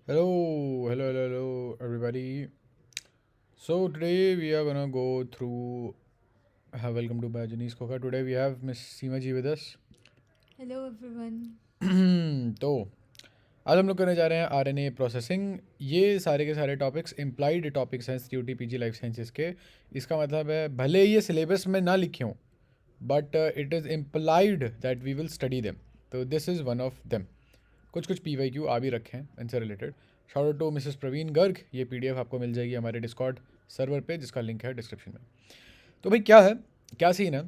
Hello, hello, hello, hello, everybody. So today we are gonna go through. Welcome to Bajani's Coca. Today we have Miss Seema ji with us. Hello everyone. तो आज हम लोग करने जा रहे हैं RNA processing. ये सारे के सारे टॉपिक्स इम्प्लाइड टॉपिक्स हैं सीयूटी पीजी लाइफ साइंसेज के। इसका मतलब है भले ये सिलेबस में ना लिखे हों, but it is implied that we will study them. तो this is one of them. कुछ कुछ पी वाई क्यू आ भी रखे हैं इनसे related. Shout out to mrs Praveen Garg. ये पीडीएफ आपको मिल जाएगी हमारे डिस्कॉर्ड सर्वर पे, जिसका लिंक है डिस्क्रिप्शन में। तो भाई क्या है, क्या सीन है?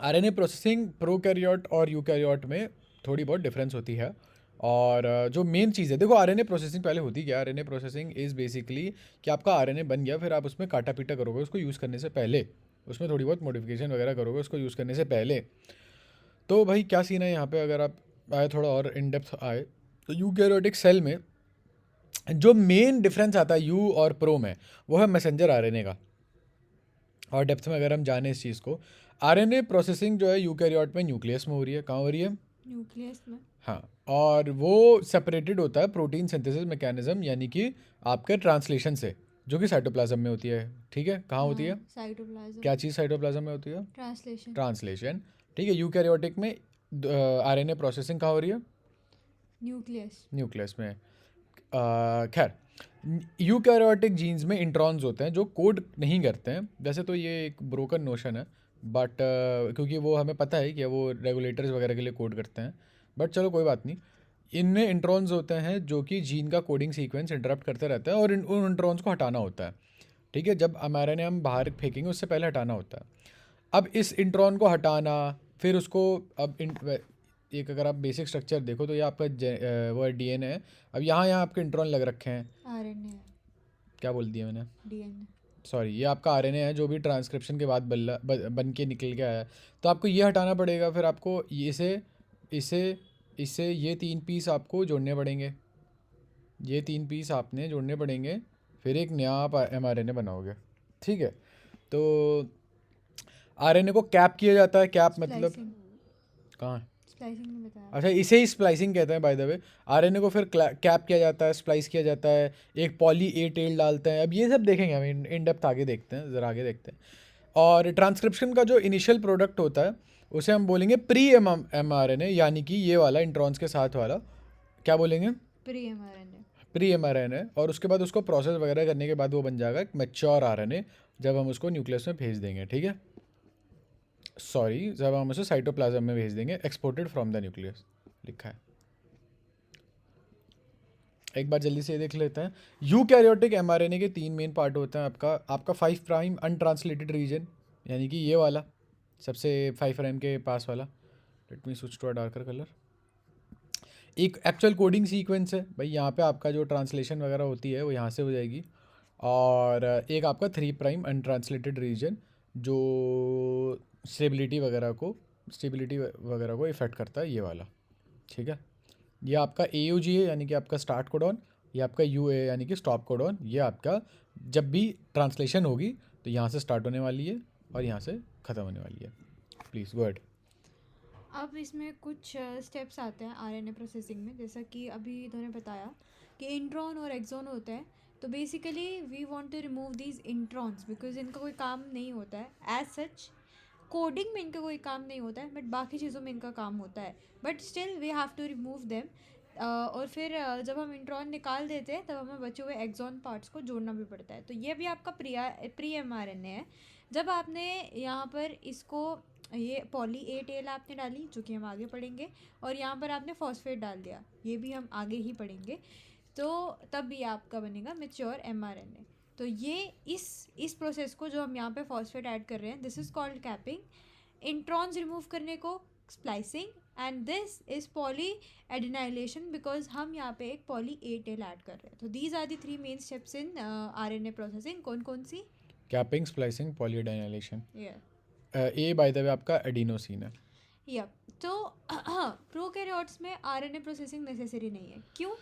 आरएनए प्रोसेसिंग प्रोकैरियोट और यूकैरियोट में थोड़ी बहुत डिफरेंस होती है। और जो मेन चीज़ है, देखो आरएनए प्रोसेसिंग पहले होती क्या? आरएनए प्रोसेसिंग इज़ बेसिकली कि आपका आरएनए बन गया, फिर आप उसमें काटा पीटा करोगे उसको यूज़ करने से पहले, उसमें थोड़ी बहुत मॉडिफिकेशन वगैरह करोगे उसको यूज़ करने से पहले। तो भाई क्या सीन है यहाँ पे, अगर आप आए थोड़ा और इन डेप्थ आए, तो यूकैरियोटिक सेल में जो मेन डिफरेंस आता है यू और प्रो में, वो है मैसेंजर आरएनए का। और डेप्थ में अगर हम जाने इस चीज़ को, आरएनए प्रोसेसिंग जो है यूकैरियोट में न्यूक्लियस में हो रही है। कहाँ हो रही है? न्यूक्लियस में। हाँ। और वो सेपरेटेड होता है प्रोटीन सिंथेसिस मैकेनिज्म, यानी कि आपके ट्रांसलेशन से, जो कि साइटोप्लाज्म में होती है। ठीक है, कहाँ होती है? हाँ, साइटोप्लाज्म। क्या चीज़ साइटोप्लाज्म में होती है? ट्रांसलेशन। ट्रांसलेशन। ठीक है, यूकैरियोटिक में आरएनए प्रोसेसिंग कहाँ हो रही है? न्यूक्लियस। न्यूक्लियस में। खैर, यूकैरियोटिक जीन्स में इंट्रॉन्स होते हैं जो कोड नहीं करते हैं। वैसे तो ये एक ब्रोकन नोशन है, बट क्योंकि वो हमें पता है कि वो रेगुलेटर्स वगैरह के लिए कोड करते हैं। बट चलो कोई बात नहीं। इनमें इंट्रॉन्स होते हैं जो कि जीन का कोडिंग सीक्वेंस इंटरप्ट करते रहते हैं, और उन इंट्रॉन्स को हटाना होता है। ठीक है, जब हमारे ने हम बाहर फेंकेंगे उससे पहले हटाना होता है। अब इस इंट्रॉन को हटाना, फिर उसको, अब एक अगर आप बेसिक स्ट्रक्चर देखो तो ये आपका वो है डीएनए है। अब यहाँ यहाँ आपके इंट्रॉन लग रखे हैं। आरएनए। क्या बोल दिया मैंने? डीएनए। सॉरी, ये आपका आरएनए है जो भी ट्रांसक्रिप्शन के बाद बन के निकल के आया है। तो आपको ये हटाना पड़ेगा, फिर आपको इसे इसे इसे ये तीन पीस आपको जोड़ने पड़ेंगे। ये तीन पीस आपने जोड़ने पड़ेंगे, फिर एक नया आप एमआरएनए बनाओगे। ठीक है। तो आरएनए को कैप किया जाता है। कैप मतलब स्प्लाइसिंग। कहाँ है? स्प्लाइसिंग में बताया अच्छा, था। इसे ही स्प्लाइसिंग कहते हैं बाय द वे। आरएनए को फिर कैप किया जाता है, स्प्लाइस किया जाता है, एक पॉली ए टेल डालते हैं। अब ये सब देखेंगे हम इन डेप्थ, आगे देखते हैं, ज़रा आगे देखते हैं। और ट्रांसक्रिप्शन का जो इनिशियल प्रोडक्ट होता है उसे हम बोलेंगे pre M R N A, यानी कि ये वाला इंट्रॉन्स के साथ वाला। क्या बोलेंगे? Pre mRNA. Pre M R N A. और उसके बाद उसको प्रोसेस वगैरह करने के बाद वो बन जाएगा एक मेच्योर आर एन ए, जब हम उसको न्यूक्लियस में भेज देंगे। ठीक है, सॉरी, जब हम उसे साइटोप्लाज्म में भेज देंगे, एक्सपोर्टेड फ्रॉम द न्यूक्लियस लिखा है। एक बार जल्दी से ये देख लेते हैं। यूकैरियोटिक एमआरएनए के तीन मेन पार्ट होते हैं। आपका आपका 5 प्राइम अनट्रांसलेटेड रीजन, यानी कि ये वाला सबसे 5 प्राइम के पास वाला। Let me switch to a darker colour. एक एक्चुअल कोडिंग सीक्वेंस है भाई, यहाँ पे आपका जो ट्रांसलेशन वगैरह होती है वो यहाँ से हो जाएगी। और एक आपका 3 प्राइम अनट्रांसलेटेड रीजन, जो स्टेबिलिटी वगैरह को इफ़ेक्ट करता है, ये वाला। ठीक है। ये आपका ए यू जी है, यानी कि आपका स्टार्ट कोडॉन। ये आपका यू ए, यानी कि स्टॉप कोडॉन। ये आपका जब भी ट्रांसलेशन होगी तो यहाँ से स्टार्ट होने वाली है और यहाँ से ख़त्म होने वाली है। Please go ahead. अब इसमें कुछ स्टेप्स आते हैं आरएनए प्रोसेसिंग में, जैसा कि अभी इन्होंने बताया कि इंट्रॉन और एक्सॉन होते हैं। तो basically we want to remove these introns because इनका कोई काम नहीं होता है एज सच। कोडिंग में इनका कोई काम नहीं होता है, बट बाकी चीज़ों में इनका काम होता है। But still we have to remove them. और फिर जब हम इंट्रॉन निकाल देते हैं तब हमें बचे हुए एक्सॉन पार्ट्स को जोड़ना भी पड़ता है। तो ये भी आपका pre M R N A है। जब आपने यहाँ पर इसको, ये पॉली ए टेल आपने डाली जो कि हम आगे पढ़ेंगे, और यहाँ पर आपने फॉस्फेट डाल दिया, ये भी हम आगे ही पढ़ेंगे। तो तब ये आपका बनेगा mature M R N A. तो ये इस प्रोसेस को जो हम यहाँ पे फॉस्फेट ऐड कर रहे हैं, this is called capping. Introns remove करने को splicing, and this is poly adenylation, because हम यहाँ पे एक पॉली ए टेल ऐड कर रहे हैं। तो these are the 3 main steps in R N A processing. कौन कौन सी? Capping, splicing, पॉलीडाइनाइलेशन। ये ए बाय द वे आपका एडिनोसिन है। या तो प्रोकैरियोट्स में आरएनए प्रोसेसिंग नेसेसरी नहीं है। क्यों?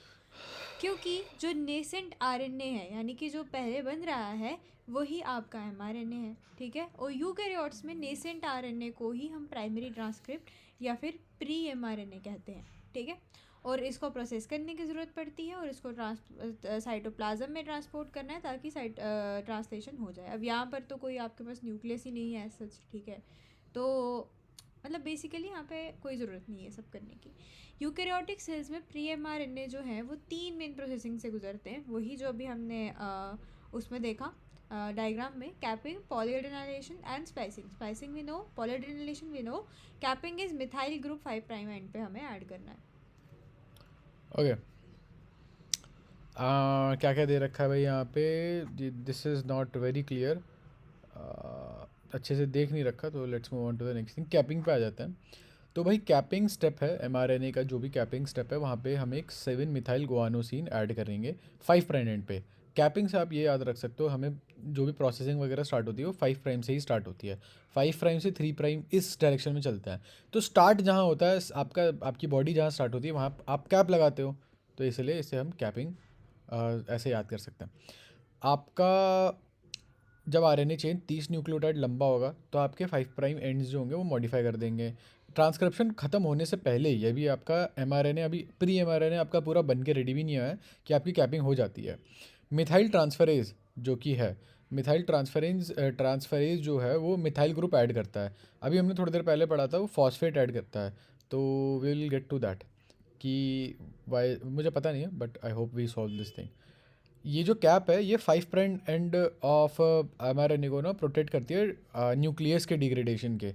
क्योंकि जो नेसेंट आरएनए है, यानी कि जो पहले बन रहा है, वही आपका एमआरएनए है। ठीक है। और यूकैरियोट्स में नेसेंट आरएनए को ही हम प्राइमरी ट्रांसक्रिप्ट या फिर प्री एमआरएनए कहते हैं। ठीक है। और इसको प्रोसेस करने की ज़रूरत पड़ती है और इसको साइटोप्लाज्म में ट्रांसपोर्ट करना है ताकि ट्रांसलेशन हो जाए। अब यहाँ पर तो कोई आपके पास न्यूक्लियस ही नहीं है सच, ठीक है, तो मतलब बेसिकली यहाँ पे कोई ज़रूरत नहीं है सब करने की। यूकैरियोटिक सेल्स में प्री mRNA जो है वो 3 मेन प्रोसेसिंग से गुजरते हैं, वही जो अभी हमने उसमें देखा डायग्राम में, capping, polyadenylation and splicing. Splicing we know, polyadenylation we know, capping is methyl group 5 prime end पे हमें ऐड करना है। ओके, क्या क्या दे रखा है भाई यहाँ पे, this is not very clear, अच्छे से देख नहीं रखा, तो let's move on to the next thing. Capping पे आ जाते हैं। तो भाई कैपिंग स्टेप है mRNA का, जो भी कैपिंग स्टेप है वहाँ पे हम एक 7 मिथाइल गुआनोसिन ऐड करेंगे 5 प्राइम एंड पे। कैपिंग से आप ये याद रख सकते हो, हमें जो भी प्रोसेसिंग वगैरह स्टार्ट होती है वो 5 प्राइम से ही स्टार्ट होती है, 5 प्राइम से 3 प्राइम इस डायरेक्शन में चलता है। तो स्टार्ट जहाँ होता है आपकी बॉडी जहाँ स्टार्ट होती है वहाँ आप कैप लगाते हो, तो इसलिए इसे हम कैपिंग ऐसे याद कर सकते हैं। आपका जब आरएनए चेन 30 न्यूक्लियोटाइड लंबा होगा तो आपके 5 प्राइम एंड्स जो होंगे वो मॉडिफाई कर देंगे। ट्रांसक्रिप्शन ख़त्म होने से पहले ही, अभी आपका एमआरएनए, अभी प्री एमआरएनए आपका पूरा बन के रेडी भी नहीं हुआ है कि आपकी कैपिंग हो जाती है। मिथाइल ट्रांसफरेज जो कि है, मिथाइल ट्रांसफरेज जो है वो मिथाइल ग्रुप ऐड करता है। अभी हमने थोड़ी देर पहले पढ़ा था वो फॉस्फेट ऐड करता है, तो we will get to that कि वाई, मुझे पता नहीं है but I hope we solve this thing. ये जो कैप है ये 5 प्राइम एंड ऑफ mRNA को ना प्रोटेक्ट करती है न्यूक्लियस के डिग्रेडेशन के,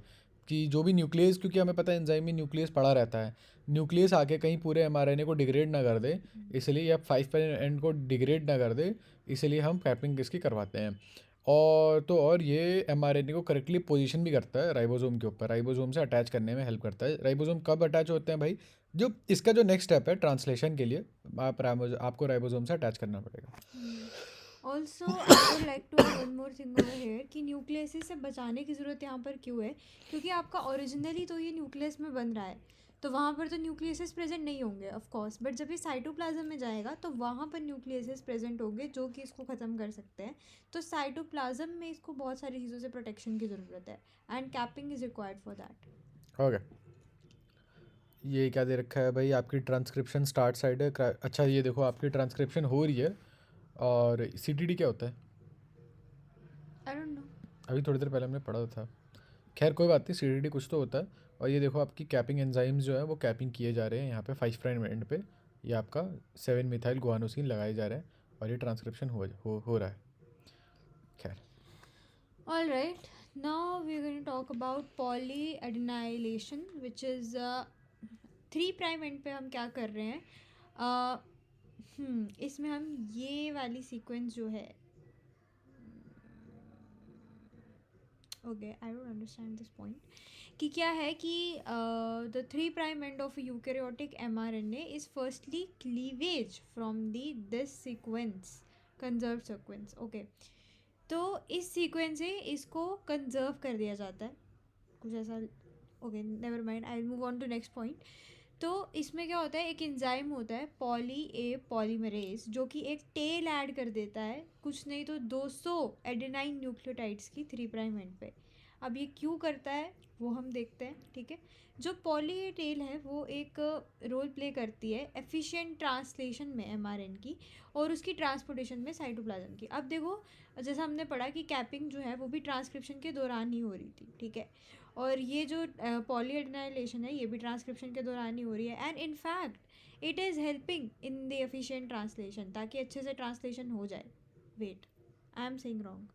कि जो भी न्यूक्लियस, क्योंकि हमें पता है एंजाइम में न्यूक्लियस पड़ा रहता है, न्यूक्लियस आके कहीं पूरे mRNA को डिग्रेड ना कर दे, इसलिए ये 5 प्राइम एंड को डिग्रेड ना कर दे, इसलिए हम कैपिंग इसकी करवाते हैं। और ये mRNA को करेक्टली पोजीशन भी करता है राइबोसोम के ऊपर, राइबोसोम से अटैच करने में हेल्प करता है। राइबोसोम कब अटैच होते हैं भाई, जो इसका जो नेक्स्ट स्टेप है ट्रांसलेशन के लिए, आपको राइबोसोम से अटैच करना पड़ेगा। Also I would like to add one more thing over here कि न्यूक्लियस से बचाने की ज़रूरत यहाँ पर क्यों है, क्योंकि आपका ओरिजिनली तो ये न्यूक्लियस में बन रहा है, तो वहाँ पर तो न्यूक्लियस प्रेजेंट नहीं होंगे ऑफ कोर्स, बट जब ये साइटोप्लाज्म में जाएगा तो वहाँ पर न्यूक्लियस प्रेजेंट होंगे जो कि इसको ख़त्म कर सकते हैं। तो साइटोप्लाज्म में इसको बहुत सारी चीज़ों से प्रोटेक्शन की ज़रूरत है and capping is required for that. Okay, ये क्या दे रखा है भाई, आपकी ट्रांसक्रिप्शन स्टार्ट साइड है। अच्छा ये देखो आपकी ट्रांसक्रिप्शन हो रही है, और सीटीडी क्या होता है, आई डोंट नो। अभी थोड़ी देर पहले हमने पढ़ा था। खैर कोई बात नहीं, सीटीडी कुछ तो होता है। और ये देखो आपकी कैपिंग एंजाइम्स जो है वो कैपिंग किए जा रहे हैं यहाँ पे 5 प्राइम एंड पे, ये आपका 7 मिथाइल गुआनोसिन लगाए जा रहे हैं और ये ट्रांसक्रिप्शन हो रहा है। खैर, All right, now we're going to talk about polyadenylation, which is 3 prime end पे हम क्या कर रहे हैं, इसमें हम ये वाली सीक्वेंस जो है, okay I don't understand this point, कि क्या है कि the 3 prime end of eukaryotic mRNA is firstly cleavage from the this sequence, conserve sequence, okay. तो इस सीक्वेंस से इसको कंजर्व कर दिया जाता है कुछ ऐसा, okay never mind, I move on to next point. तो इसमें क्या होता है, एक एंजाइम होता है पॉली ए पॉलीमरेज, जो कि एक टेल ऐड कर देता है कुछ नहीं तो 200 एडेनाइन न्यूक्लियोटाइड्स की 3 प्राइम एंड पे। अब ये क्यों करता है वो हम देखते हैं, ठीक है। जो पॉली ए टेल है वो एक रोल प्ले करती है एफिशिएंट ट्रांसलेशन में mRNA की और उसकी ट्रांसपोर्टेशन में साइटोप्लाज्म की। अब देखो, जैसा हमने पढ़ा कि कैपिंग जो है वो भी ट्रांसक्रिप्शन के दौरान ही हो रही थी, ठीक है, और ये जो पॉलीएडेनाइलेशन है ये भी ट्रांसक्रिप्शन के दौरान ही हो रही है, and in fact it is helping in the efficient translation, ताकि अच्छे से ट्रांसलेशन हो जाए। Wait, I am saying wrong,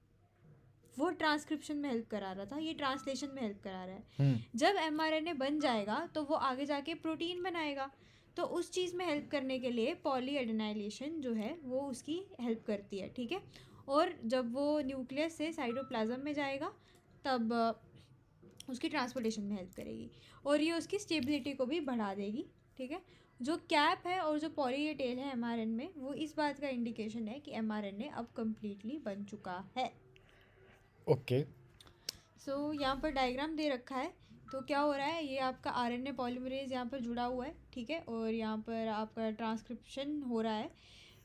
वो ट्रांसक्रिप्शन में हेल्प करा रहा था, ये ट्रांसलेशन में हेल्प करा रहा है। जब mRNA बन जाएगा तो वो आगे जाके प्रोटीन बनाएगा, तो उस चीज़ में हेल्प करने के लिए पॉलीएडेनाइलेशन जो है वो उसकी हेल्प करती है, ठीक है। और जब वो न्यूक्लियस से साइटोप्लाज्म में जाएगा तब उसकी ट्रांसपोर्टेशन में हेल्प करेगी और ये उसकी स्टेबिलिटी को भी बढ़ा देगी, ठीक है। जो कैप है और जो पॉली टेल है mRNA में, वो इस बात का इंडिकेशन है कि mRNA अब कम्प्लीटली बन चुका है। ओके, सो यहाँ पर डायग्राम दे रखा है, तो क्या हो रहा है, ये आपका RNA पॉलीमरेज यहाँ पर जुड़ा हुआ है, ठीक है, और यहाँ पर आपका ट्रांसक्रिप्शन हो रहा है,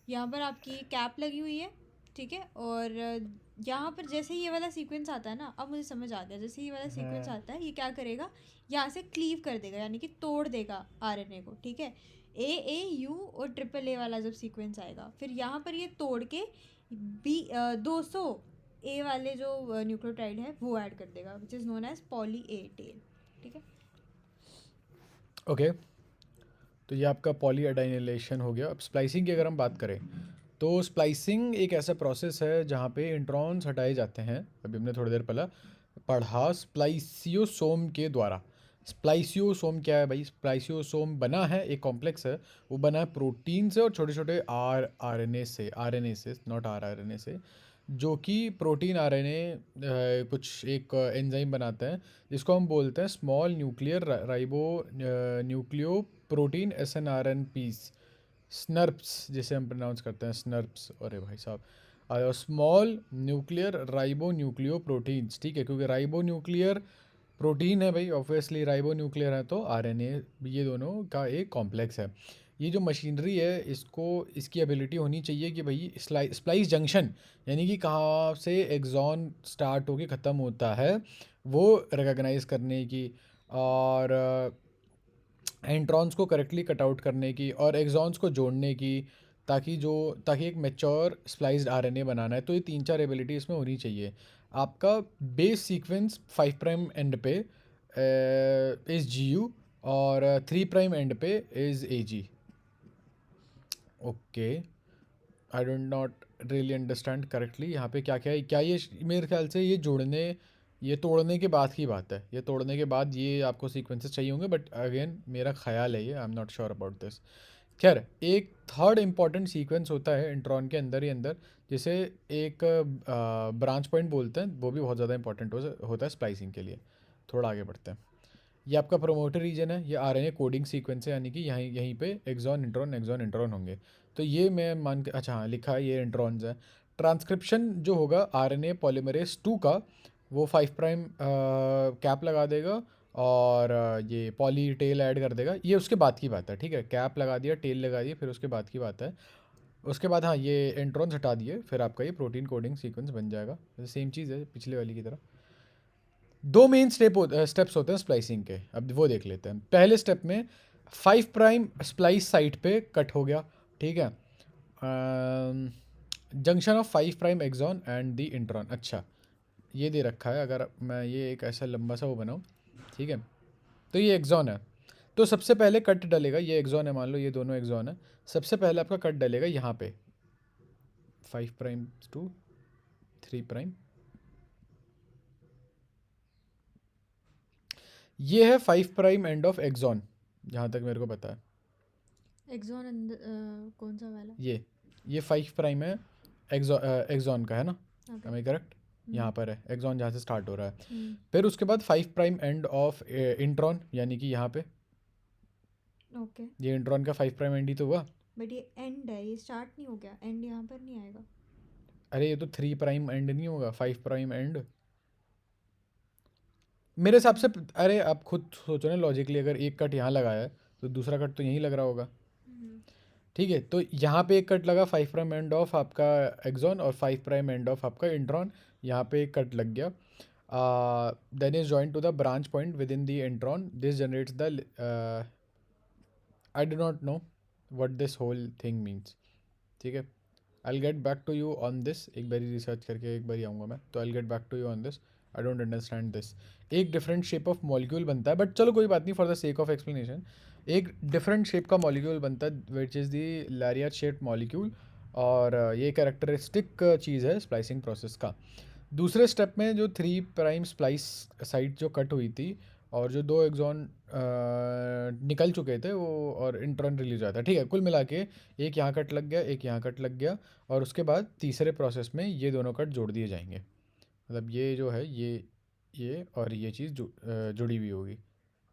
यहाँ पर आपकी कैप लगी हुई है, ठीक है। और यहाँ पर जैसे ही ये वाला सीक्वेंस आता है ना, अब मुझे समझ आ गया, जैसे ये वाला सीक्वेंस आता है ये क्या करेगा, यहाँ से क्लीव कर देगा, यानी कि तोड़ देगा RNA को, ठीक है। AAU और ट्रिपल A वाला जब सीक्वेंस आएगा, फिर यहाँ पर ये तोड़ के 200 A वाले जो न्यूक्लियोटाइड है वो ऐड कर देगा, which is known as poly A tail. ठीक है। ओके, तो ये आपका पॉली एडाइनिलेशन हो गया। अब स्प्लाइसिंग की अगर हम बात करें तो स्प्लाइसिंग एक ऐसा प्रोसेस है जहाँ पे इंट्रॉन्स हटाए जाते हैं। अभी हमने थोड़ी देर पहले पढ़ा स्प्लाइसियोसोम के द्वारा। स्प्लाइसियोसोम क्या है भाई? स्प्लाइसियोसोम बना है, एक कॉम्प्लेक्स है, वो बना है प्रोटीन से और छोटे छोटे आरएनए से, नॉट आरएनए से, जो कि प्रोटीन आरएनए कुछ एक एंजाइम बनाते हैं जिसको हम बोलते हैं small nuclear ribonucleoprotein snRNPs, snurps जिसे हम प्रोनाउंस करते हैं स्नर्प्स। अरे भाई साहब, small nuclear ribonucleoproteins, ठीक है, क्योंकि राइबो न्यूक्लियर प्रोटीन है भाई, ऑब्वियसली राइबो न्यूक्लियर है तो आरएनए, ये दोनों का एक कॉम्प्लेक्स है। ये जो मशीनरी है इसको, इसकी एबिलिटी होनी चाहिए कि भाई स्प्लाइस जंक्शन, यानी कि कहाँ से एक्सॉन स्टार्ट होके ख़त्म होता है वो रिकॉग्नाइज करने की, और एंट्रॉन्स को करेक्टली कट आउट करने की, और एक्सॉन्स को जोड़ने की, ताकि एक मेच्योर स्प्लाइस्ड आरएनए बनाना है। तो ये 3-4 एबिलिटी इसमें होनी चाहिए। आपका बेस सीक्वेंस 5 प्राइम एंड पे इज़ GU, और 3 प्राइम एंड पे is AG। Okay, I don't not really understand correctly यहाँ पे क्या क्या है। क्या ये मेरे ख्याल से ये तोड़ने के बाद की बात है, ये तोड़ने के बाद ये आपको सीक्वेंसेस चाहिए होंगे, बट अगेन मेरा ख्याल है ये, I am not sure about this. खैर, एक थर्ड इम्पॉर्टेंट सीक्वेंस होता है इंट्रॉन के अंदर ही अंदर, जिसे एक ब्रांच पॉइंट बोलते हैं, वो भी बहुत ज़्यादा इंपॉर्टेंट होता है स्प्लाइसिंग के लिए। थोड़ा आगे बढ़ते हैं। ये आपका प्रोमोटर रीजन है, ये आरएनए कोडिंग सीक्वेंस है, यानी कि यहीं यहीं पे एक्सॉन इंट्रॉन होंगे। तो ये मैं मान के, अच्छा हाँ लिखा है ये इंट्रॉन्स है। ट्रांसक्रिप्शन जो होगा आरएनए पॉलीमरेज 2 का, वो 5 प्राइम कैप लगा देगा, और ये पॉली टेल ऐड कर देगा। ये उसके बाद की बात है, ठीक है, कैप लगा दिया, टेल लगा दिया, फिर उसके बाद की बात है। उसके बाद हाँ ये इंट्रॉन्स हटा दिए, फिर आपका ये प्रोटीन कोडिंग सीक्वेंस बन जाएगा। सेम चीज़ है पिछले वाली की तरह। दो मेन स्टेप्स होते हैं स्प्लाइसिंग के, अब वो देख लेते हैं। पहले स्टेप में 5 प्राइम स्प्लाइस साइट पे कट हो गया, ठीक है, junction of 5 prime exon and the intron. अच्छा, ये दे रखा है, अगर मैं ये एक ऐसा लंबा सा वो बनाऊँ, ठीक है, तो ये एक्सॉन है, तो सबसे पहले कट डलेगा, ये एक्सॉन है, मान लो ये दोनों एक्सॉन है, सबसे पहले आपका कट डलेगा यहाँ पे 5 प्राइम टू 3 प्राइम। ये है 5 प्राइम एंड ऑफ एक्सॉन, जहाँ तक मेरे को पता है। एक्सॉन कौन सा वाला? ये 5 प्राइम है, एक्सॉन का है ना, ओके। एम आई करेक्ट? यहाँ पर है एक्सॉन जहाँ से स्टार्ट हो रहा है। हम्म। फिर उसके बाद 5 प्राइम एंड ऑफ इंट्रॉन, यानी कि यहाँ पे ओके, ये इंट्रॉन का 5 प्राइम एंड ही तो हुआ। बट ये एंड है, ये स्टार्ट नहीं हो गया, एंड यहाँ पर नहीं आएगा। अरे ये तो 3 प्राइम एंड नहीं होगा, 5 प्राइम एंड मेरे हिसाब से। अरे आप खुद सोचो ना लॉजिकली, अगर एक कट यहाँ लगाया है तो दूसरा कट तो यहीं लग रहा होगा, ठीक है। तो यहाँ पे एक कट लगा 5 प्राइम एंड ऑफ आपका एक्सॉन, और 5 प्राइम एंड ऑफ आपका इंट्रॉन, यहाँ पे एक कट लग गया। Then is joint to the branch point within the intron, this generates the, I do not know what this whole thing means, ठीक है। I will get back to you on this, एक बारी research करके एक बारी आऊँगा मैं, तो I will get back to you on this. I don't understand this. एक डिफरेंट शेप ऑफ मॉलिक्यूल बनता है, बट चलो कोई बात नहीं, for the sake of explanation एक डिफरेंट शेप का मॉलिक्यूल बनता है which is the lariat shaped molecule, और ये कैरेक्टरिस्टिक चीज़ है स्प्लाइसिंग प्रोसेस का। दूसरे स्टेप में जो 3 प्राइम स्प्लाइस साइट जो कट हुई थी, और जो 2 एक्सॉन निकल चुके थे वो, और इंट्रॉन रिलीज हुआ था, ठीक है, कुल मिला के एक यहाँ कट लग गया, एक यहाँ कट लग गया, और उसके बाद तीसरे प्रोसेस में ये दोनों कट जोड़ दिए जाएंगे। मतलब ये जो है ये और ये चीज़ जुड़ी हुई होगी,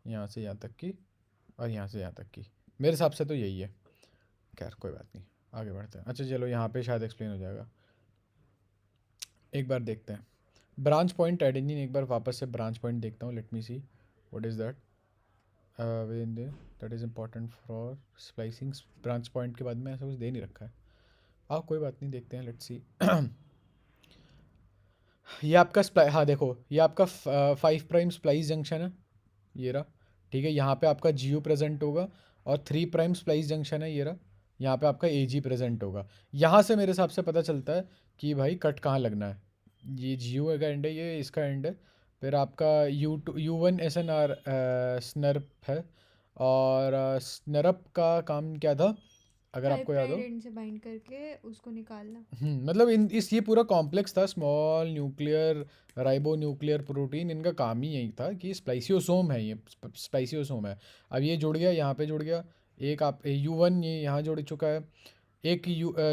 यहाँ से यहाँ तक की, और यहाँ से यहाँ तक की, मेरे हिसाब से तो यही है। खैर कोई बात नहीं, आगे बढ़ते हैं। अच्छा चलो, यहाँ पे शायद एक्सप्लेन हो जाएगा, एक बार देखते हैं। ब्रांच पॉइंट एडेनिन, एक बार वापस से ब्रांच पॉइंट देखता हूँ, let me see what is that with in that is important for splicing. Branch point के बाद में ऐसा कुछ दे नहीं रखा है, कोई बात नहीं, देखते हैं, लेट्स सी। ये आपका हाँ देखो, ये आपका 5 प्राइम स्प्लाइस जंक्शन है, ये रहा, ठीक है। यहाँ पे आपका GU प्रेजेंट होगा, और 3 प्राइम स्प्लाइस जंक्शन है ये रहा, यहाँ पे आपका AG प्रेजेंट होगा। यहाँ से मेरे हिसाब से पता चलता है कि भाई कट कहाँ लगना है। ये GU का एंड है, ये इसका एंड है। फिर आपका U1 SNR स्नर्प है, और स्नरप का काम क्या था अगर 5 आपको याद प्राइम हो? एंड से बाइंड करके उसको निकालना। मतलब इन इस ये पूरा कॉम्प्लेक्स था, small nuclear ribo nuclear protein, इनका काम ही यही था कि स्प्लाइसियोसोम है, ये स्प्लाइसियोसोम है। अब ये जुड़ गया, यहाँ पे जुड़ गया, एक आप U1 ये यहाँ जुड़ चुका है, एक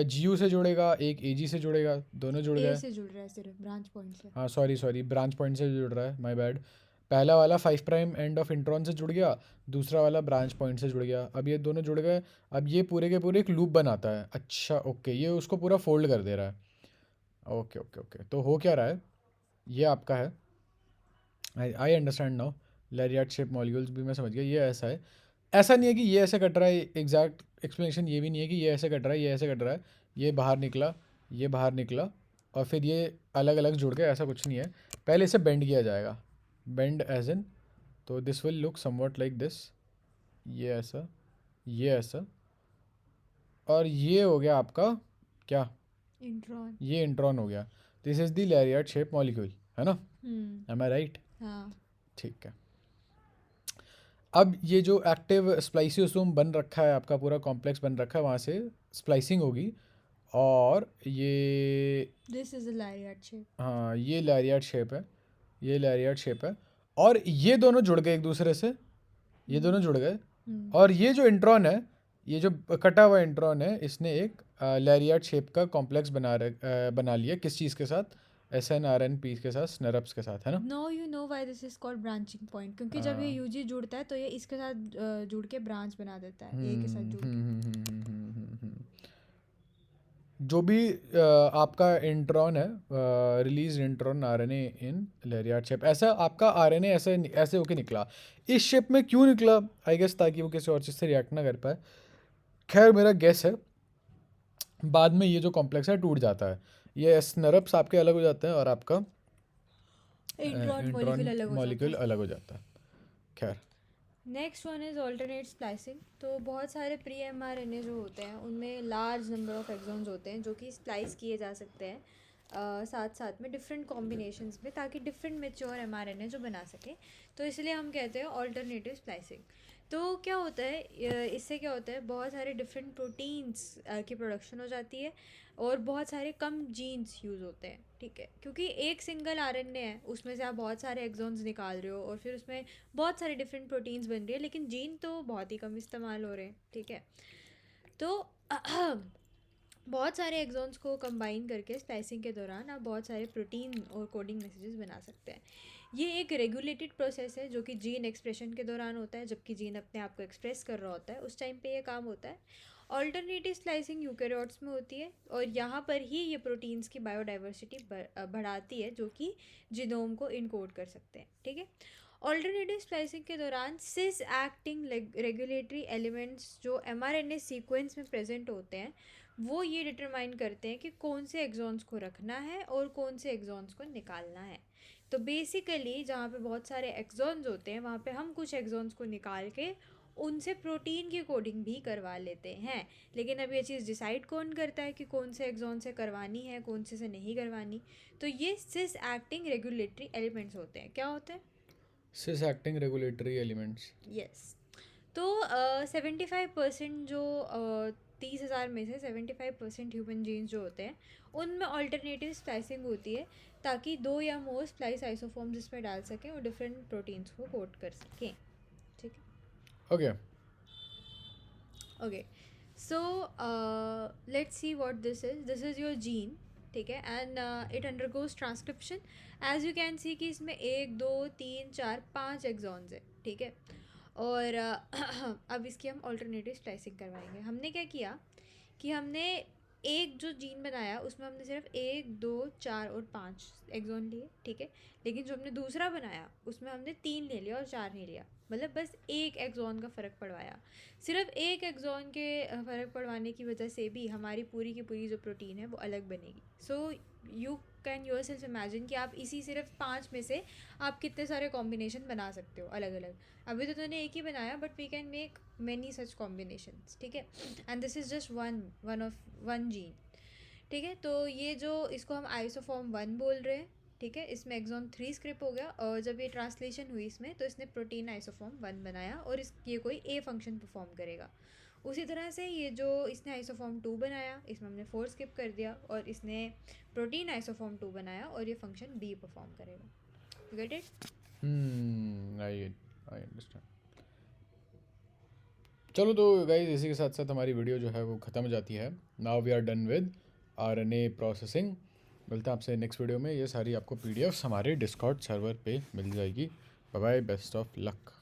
GU से जुड़ेगा, एक AG से जुड़ेगा, दोनों जुड़ ए गए। से जुड़ रहा है सिर्फ ब्रांच पॉइंट से। हाँ सॉरी सॉरी, ब्रांच पॉइंट से जुड़ रहा है, माय बैड। पहला वाला 5 प्राइम एंड ऑफ इंट्रॉन से जुड़ गया, दूसरा वाला ब्रांच पॉइंट से जुड़ गया। अब ये दोनों जुड़ गए, अब ये पूरे के पूरे एक लूप बनाता है। अच्छा ओके, ये उसको पूरा फोल्ड कर दे रहा है। ओके ओके ओके, तो हो क्या रहा है, ये आपका है, I understand now. Lariat shape molecules भी मैं समझ गया, ये ऐसा है। ऐसा नहीं है कि ये ऐसे कट रहा है, एग्जैक्ट एक्सप्लेनेशन ये भी नहीं है कि ये ऐसे कट रहा है, ये ऐसे कट रहा है, ये बाहर निकला, ये बाहर निकला, और फिर ये अलग अलग जुड़ गए, ऐसा कुछ नहीं है। पहले इसे बेंड किया जाएगा, बेंड एज इन, तो this will look somewhat like this, ये ऐसा, ये ऐसा, और ये हो गया आपका क्या, इंट्रॉन। ये इंट्रॉन हो गया। This is the lariat shape molecule, है ना? Am I right? हाँ। ठीक है। अब ये जो एक्टिव स्प्लाइसियोसोम बन रखा है, आपका पूरा कॉम्प्लेक्स बन रखा है, वहाँ से स्प्लाइसिंग होगी, और ये, दिस इज अ लैरियट शेप। हाँ ये लैरियट शेप है, ये लैरियट शेप है, और ये दोनों जुड़ गए एक दूसरे से, ये दोनों जुड़ गए, और ये जो इंट्रॉन है, ये जो कटा हुआ इंट्रॉन है, इसने एक लैरियट शेप का कॉम्प्लेक्स बना लिया, किस चीज़ के साथ? SNRNP के साथ, स्नरप्स के साथ, है ना? No you know why this is called branching point, क्योंकि जब ये यूजी जुड़ता है तो ये इसके साथ जुड़ के ब्रांच बना देता है, ए के साथ जुड़ के। जो भी आपका इंट्रॉन है, रिलीज इंट्रॉन RNA इन लैरियट शेप, ऐसा आपका RNA ऐसे ऐसे होके निकला। इस शेप में क्यों निकला? आई गेस ताकि वो किसी और चीज़ से रिएक्ट ना कर पाए। खैर मेरा गेस है, बाद में ये जो कॉम्प्लेक्स है टूट जाता है, ये स्नरप्स आपके अलग हो जाते हैं, और आपका इंट्रॉन मॉलिक्यूल इंट्रॉन अलग हो जाता मॉलिक्यूल है। अलग हो जाता है। खैर, next one is alternate splicing. तो बहुत सारे प्री mRNA जो होते हैं उनमें लार्ज नंबर ऑफ एक्सॉन्स होते हैं जो कि स्प्लाइस किए जा सकते हैं साथ साथ में डिफरेंट कॉम्बिनेशंस में, ताकि डिफरेंट मेच्योर mRNA जो बना सके। तो इसलिए हम कहते हैं ऑल्टरनेटिव स्प्लाइसिंग। तो क्या होता है, इससे क्या होता है, बहुत सारे डिफरेंट प्रोटीन्स की प्रोडक्शन हो जाती है और बहुत सारे कम जीन्स यूज़ होते हैं, ठीक है, क्योंकि एक सिंगल RNA है, उसमें से आप बहुत सारे एक्सॉन्स निकाल रहे हो और फिर उसमें बहुत सारे डिफरेंट प्रोटीन्स बन रही है, लेकिन जीन तो बहुत ही कम इस्तेमाल हो रहे हैं, ठीक है। तो बहुत सारे एक्सॉन्स को कंबाइन करके स्प्लाइसिंग के दौरान आप बहुत सारे प्रोटीन और कोडिंग मैसेजेस बना सकते हैं। ये एक रेगुलेटेड प्रोसेस है जो कि जीन एक्सप्रेशन के दौरान होता है, जबकि जीन अपने आप को एक्सप्रेस कर रहा होता है, उस टाइम पे ये काम होता है। ऑल्टरनेटिव स्लाइसिंग यूकेरियोट्स में होती है और यहाँ पर ही ये प्रोटीन्स की बायोडाइवर्सिटी बढ़ाती है जो कि जीनोम को इनकोड कर सकते हैं, ठीक है। ऑल्टरनेटिव स्प्लाइसिंग के दौरान सिस एक्टिंग रेगुलेटरी एलिमेंट्स जो mRNA सीक्वेंस में प्रेजेंट होते हैं वो ये डिटरमाइन करते हैं कि कौन से एक्सॉन्स को रखना है और कौन से एक्सॉन्स को निकालना है। तो बेसिकली जहाँ पे बहुत सारे एक्सॉन्स होते हैं वहाँ पे हम कुछ एक्सॉन्स को निकाल के उनसे प्रोटीन की कोडिंग भी करवा लेते हैं। लेकिन अब ये चीज़ डिसाइड कौन करता है कि कौन से एक्सॉन से करवानी है, कौन से नहीं करवानी? तो ये सिस एक्टिंग रेगुलेटरी एलिमेंट्स होते हैं। क्या होते हैं? सिस एक्टिंग रेगुलेटरी एलिमेंट्स। यस। तो 75% जो 30,000 में से 75% ह्यूमन जीन्स जो होते हैं उनमें ऑल्टरनेटिव स्प्लाइसिंग होती है, ताकि 2 या मोर स्प्लाइस आइसोफॉर्म्स इसमें डाल सकें और डिफरेंट प्रोटीन्स को कोड कर सकें, ठीक है। Okay, okay, so let's see what this is your gene, ठीक है, and it undergoes transcription. As you can see कि इसमें 1 2 3 4 5 एक्सॉन्स है, ठीक है। और अब इसकी हम ऑल्टरनेटिव स्प्लाइसिंग करवाएंगे। हमने क्या किया कि हमने एक जो जीन बनाया उसमें हमने सिर्फ 1 2 4 और 5 एक्सॉन लिए, ठीक है। लेकिन जो हमने दूसरा बनाया उसमें हमने 3 ले लिया और 4 नहीं लिया। मतलब बस एक एक्सॉन का फ़र्क पड़वाया। सिर्फ एक एक्सॉन के फ़र्क पड़वाने की वजह से भी हमारी पूरी की पूरी जो प्रोटीन है वो अलग बनेगी। So you can your self imagine कि आप इसी सिर्फ 5 में से आप कितने सारे कॉम्बिनेशन बना सकते हो अलग अलग। अभी तो तूने एक ही बनाया, but we can make many such combinations, ठीक है। And this is just one gene, ठीक है। तो ये जो इसको हम आइसोफॉर्म 1 बोल रहे हैं, ठीक है। इसमें एक्सॉन 3 स्क्रिप हो गया, और जब ये ट्रांसलेशन हुई इसमें तो इसने प्रोटीन आइसोफॉर्म 1 बनाया, और ये कोई ए फंक्शन परफॉर्म करेगा। उसी तरह से ये जो इसने आइसोफॉर्म 2 बनाया, इसमें हमने 4 स्किप कर दिया, और इसने प्रोटीन आइसोफॉर्म 2 बनाया और ये फंक्शन बी परफॉर्म करेगा। Get it? I I understand. चलो तो गाइज इसी के साथ साथ हमारी वीडियो जो है वो ख़त्म हो जाती है। Now we are done with RNA processing. मिलते हैं आपसे नेक्स्ट वीडियो में। ये सारी आपको पीडीएफ्स हमारे डिस्कॉर्ड सर्वर पे मिल जाएगी। Bye bye, best of luck.